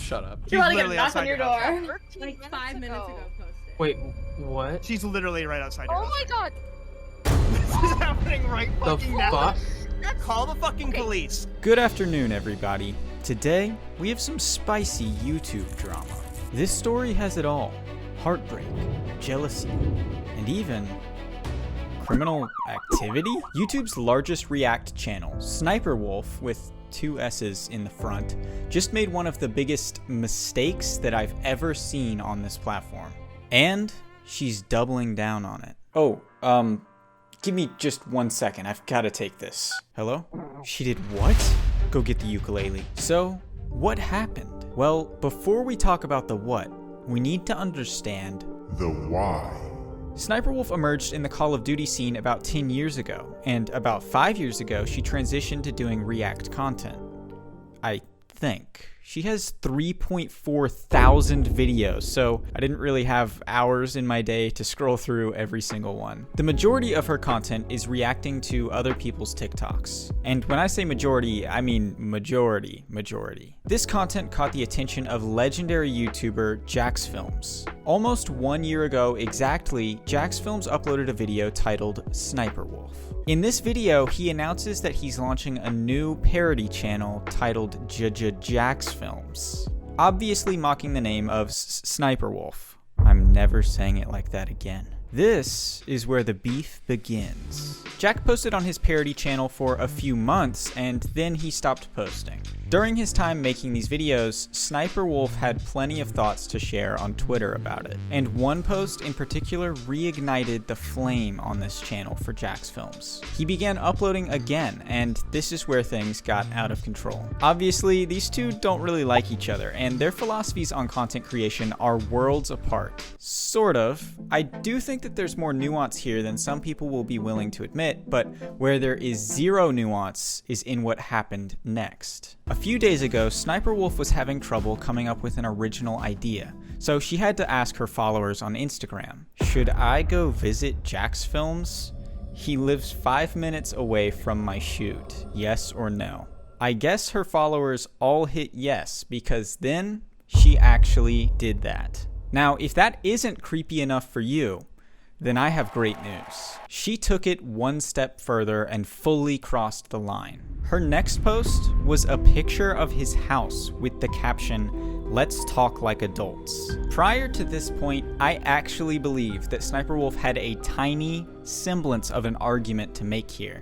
Shut up. You're about to get a literally knock on outside your your house. door. Like 5 minutes ago posted. Wait, what? She's literally right outside your Oh house. my god. This is happening right The fucking now. fuck? Call the fucking police. Good afternoon, everybody. Today, we have some spicy YouTube drama. This story has it all. Heartbreak, jealousy, and even criminal activity? YouTube's largest React channel, SSniperWolf, with 2 S's in the front, just made one of the biggest mistakes that I've ever seen on this platform. And she's doubling down on it. Oh, give me just 1 second. I've got to take this. Hello? She did what? Go get the ukulele. So, what happened? Well, before we talk about the what, we need to understand the why. SSniperWolf emerged in the Call of Duty scene about 10 years ago, and about 5 years ago, she transitioned to doing React content. I think. She has 3.4 thousand videos, so I didn't really have hours in my day to scroll through every single one. The majority of her content is reacting to other people's TikToks. And when I say majority, I mean majority. This content caught the attention of legendary YouTuber JacksFilms. Almost 1 year ago exactly, JacksFilms uploaded a video titled SSniperWolf. In this video, he announces that he's launching a new parody channel titled JacksFilms, obviously mocking the name of SSniperWolf. I'm never saying it like that again. This is where the beef begins. Jack posted on his parody channel for a few months, and then he stopped posting. During his time making these videos, SSniperWolf had plenty of thoughts to share on Twitter about it, and one post in particular reignited the flame on this channel for JacksFilms. He began uploading again, and this is where things got out of control. Obviously, these two don't really like each other, and their philosophies on content creation are worlds apart. Sort of. I do think that there's more nuance here than some people will be willing to admit, but where there is zero nuance is in what happened next. A few days ago, SSniperWolf was having trouble coming up with an original idea, so she had to ask her followers on Instagram, should I go visit JacksFilms? He lives 5 minutes away from my shoot, yes or no? I guess her followers all hit yes, because then she actually did that. Now, if that isn't creepy enough for you, then I have great news. She took it one step further and fully crossed the line. Her next post was a picture of his house with the caption, "Let's talk like adults." Prior to this point, I actually believed that SSniperWolf had a tiny semblance of an argument to make here,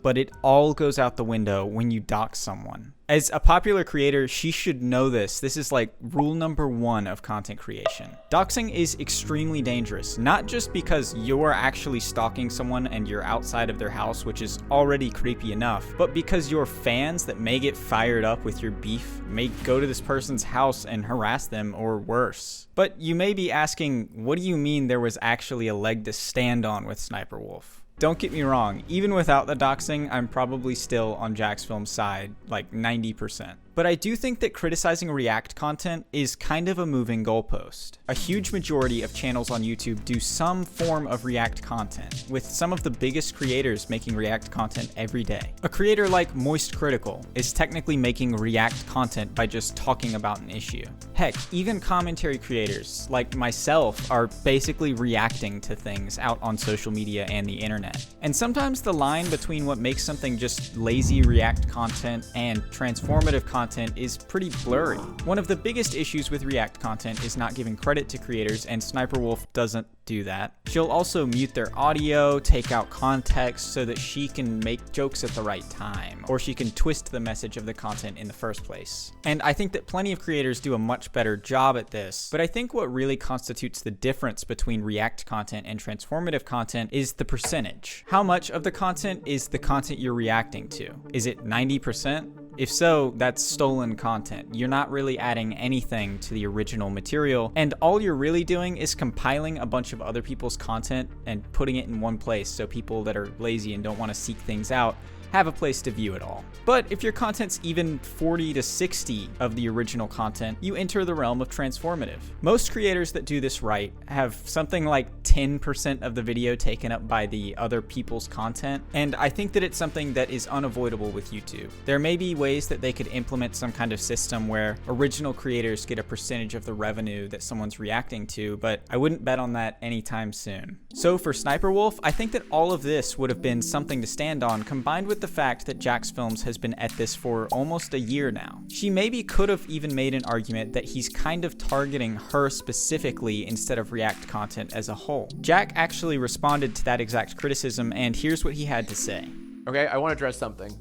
but it all goes out the window when you dox someone. As a popular creator, she should know this. This is like rule number 1 of content creation. Doxing is extremely dangerous, not just because you're actually stalking someone and you're outside of their house, which is already creepy enough, but because your fans that may get fired up with your beef may go to this person's house and harass them or worse. But you may be asking, what do you mean there was actually a leg to stand on with SSniperWolf? Don't get me wrong, even without the doxing, I'm probably still on JacksFilms' side, like 90%. But I do think that criticizing React content is kind of a moving goalpost. A huge majority of channels on YouTube do some form of React content, with some of the biggest creators making React content every day. A creator like Moist Critical is technically making React content by just talking about an issue. Heck, even commentary creators like myself are basically reacting to things out on social media and the internet. And sometimes the line between what makes something just lazy React content and transformative content is pretty blurry. One of the biggest issues with React content is not giving credit to creators, and SSniperWolf doesn't do that. She'll also mute their audio, take out context so that she can make jokes at the right time, or she can twist the message of the content in the first place. And I think that plenty of creators do a much better job at this, but I think what really constitutes the difference between React content and transformative content is the percentage. How much of the content is the content you're reacting to? Is it 90%? If so, that's stolen content. You're not really adding anything to the original material, and all you're really doing is compiling a bunch of other people's content and putting it in one place so people that are lazy and don't want to seek things out have a place to view it all. But if your content's even 40 to 60 of the original content, you enter the realm of transformative. Most creators that do this right have something like 10% of the video taken up by the other people's content, and I think that it's something that is unavoidable with YouTube. There may be ways that they could implement some kind of system where original creators get a percentage of the revenue that someone's reacting to, but I wouldn't bet on that anytime soon. So for SSSniperWolf, I think that all of this would have been something to stand on, combined with the fact that JacksFilms has been at this for almost a year now. She maybe could have even made an argument that he's kind of targeting her specifically instead of React content as a whole. Jack actually responded to that exact criticism, and here's what he had to say. Okay, I want to address something.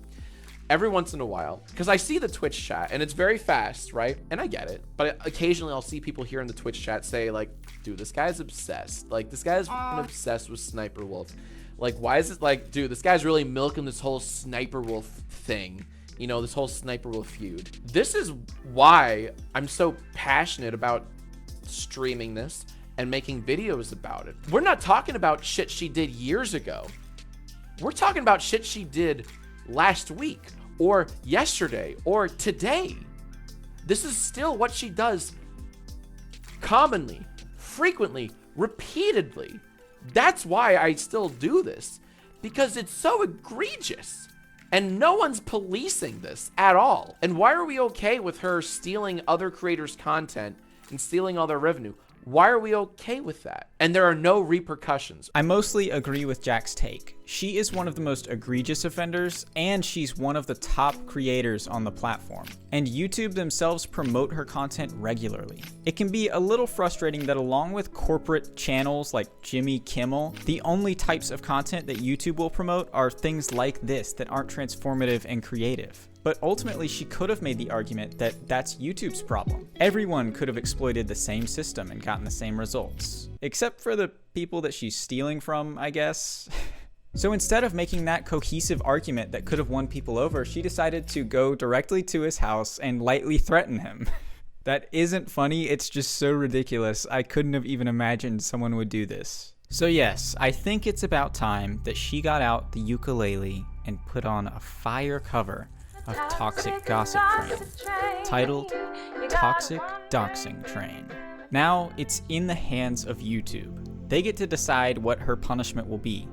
Every once in a while, because I see the Twitch chat and it's very fast, right? And I get it, but occasionally I'll see people here in the Twitch chat say like, dude, this guy's obsessed. Like, this guy's obsessed with SSSniperWolf. Like, why is it like, dude, this guy's really milking this whole SSSniperWolf thing. You know, this whole SSSniperWolf feud. This is why I'm so passionate about streaming this and making videos about it. We're not talking about shit she did years ago. We're talking about shit she did last week or yesterday or today. This is still what she does commonly, frequently, repeatedly. That's why I still do this, because it's so egregious and no one's policing this at all. And why are we okay with her stealing other creators' content and stealing all their revenue? Why are we okay with that? And there are no repercussions. I mostly agree with Jack's take. She is one of the most egregious offenders, and she's one of the top creators on the platform. And YouTube themselves promote her content regularly. It can be a little frustrating that along with corporate channels like Jimmy Kimmel, the only types of content that YouTube will promote are things like this that aren't transformative and creative. But ultimately, she could have made the argument that that's YouTube's problem. Everyone could have exploited the same system and gotten the same results. Except for the people that she's stealing from, I guess. So instead of making that cohesive argument that could have won people over, she decided to go directly to his house and lightly threaten him. That isn't funny, it's just so ridiculous. I couldn't have even imagined someone would do this. So yes, I think it's about time that she got out the ukulele and put on a fire cover of Toxic Gossip Train, titled Toxic Doxing Train. Now it's in the hands of YouTube. They get to decide what her punishment will be.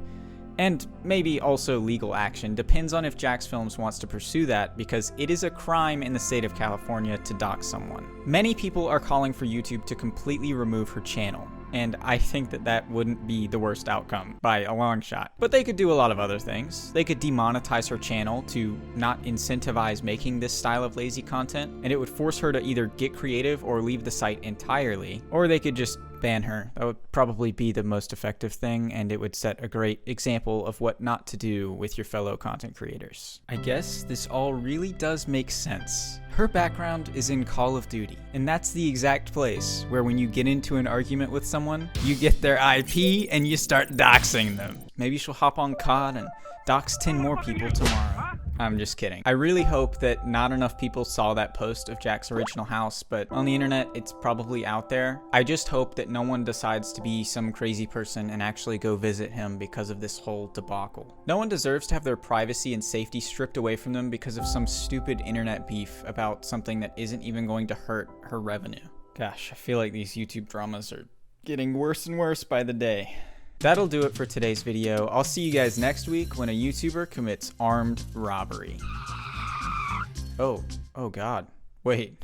And maybe also legal action, depends on if JacksFilms wants to pursue that, because it is a crime in the state of California to dox someone. Many people are calling for YouTube to completely remove her channel, and I think that that wouldn't be the worst outcome by a long shot. But they could do a lot of other things. They could demonetize her channel to not incentivize making this style of lazy content, and it would force her to either get creative or leave the site entirely, or they could just ban her. That would probably be the most effective thing, and it would set a great example of what not to do with your fellow content creators. I guess this all really does make sense. Her background is in Call of Duty, and that's the exact place where when you get into an argument with someone, you get their IP and you start doxing them. Maybe she'll hop on COD and dox 10 more people tomorrow. I'm just kidding. I really hope that not enough people saw that post of Jack's original house, but on the internet, it's probably out there. I just hope that no one decides to be some crazy person and actually go visit him because of this whole debacle. No one deserves to have their privacy and safety stripped away from them because of some stupid internet beef about something that isn't even going to hurt her revenue. Gosh, I feel like these YouTube dramas are getting worse and worse by the day. That'll do it for today's video. I'll see you guys next week when a YouTuber commits armed robbery. Oh God. Wait.